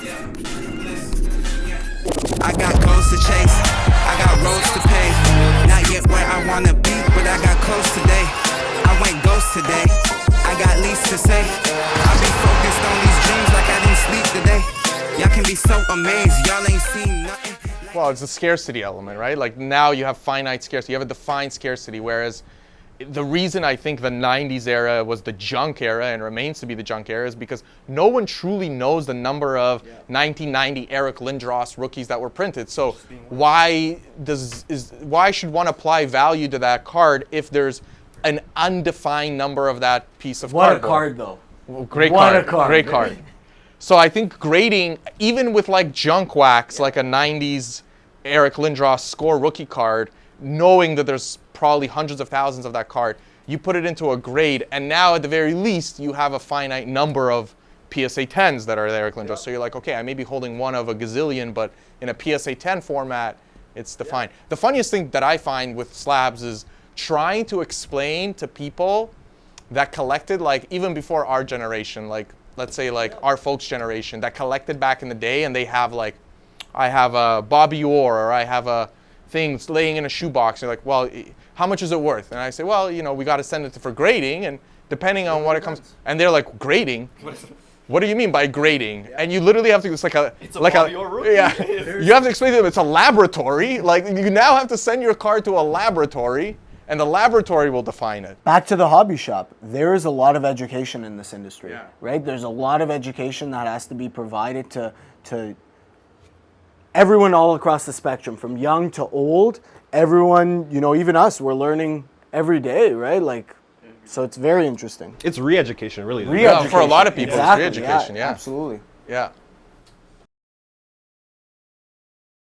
I got goals to chase, I got roads to pave. Not yet where I wanna be, but I got close today. I went ghost today, I got least to say. I be focused on these dreams like I didn't sleep today. Y'all can be so amazed, y'all ain't seen nothing. Well, it's a scarcity element, right? Like now you have finite scarcity, you have a defined scarcity, whereas the reason I think the 90s era was the junk era and remains to be the junk era is because no one truly knows the number of 1990 Eric Lindros rookies that were printed. So why should one apply value to that card if there's an undefined number of that piece of cardboard? What a card, though. Well, great What card. a card. Great card. So I think grading, even with like junk wax, like a 90s Eric Lindros score rookie card, knowing that there's probably hundreds of thousands of that card, you put it into a grade, and now at the very least, you have a finite number of PSA 10s that are the Eric Lindros. Yep. So you're like, okay, I may be holding one of a gazillion, but in a PSA 10 format, it's defined. The funniest thing that I find with slabs is trying to explain to people that collected, like even before our generation, like let's say like our folks' generation that collected back in the day, and they have like, I have a Bobby Orr, or I have a thing laying in a shoebox. And you're like, well, how much is it worth? And I say, well, you know, we got to send it for grading, and depending on what it comes. And they're like, grading? What do you mean by grading? Yeah. And you literally have to, it's like Bobby Orr rookie. Yeah, you have to explain to them it's a laboratory. Like you now have to send your card to a laboratory, and the laboratory will define it. Back to the hobby shop. There is a lot of education in this industry, right? There's a lot of education that has to be provided to everyone all across the spectrum, from young to old. Everyone, you know, even us, we're learning every day, right? Like, so it's very interesting. It's re-education, really. Yeah, for a lot of people, exactly, it's re-education, yeah. Absolutely. Yeah.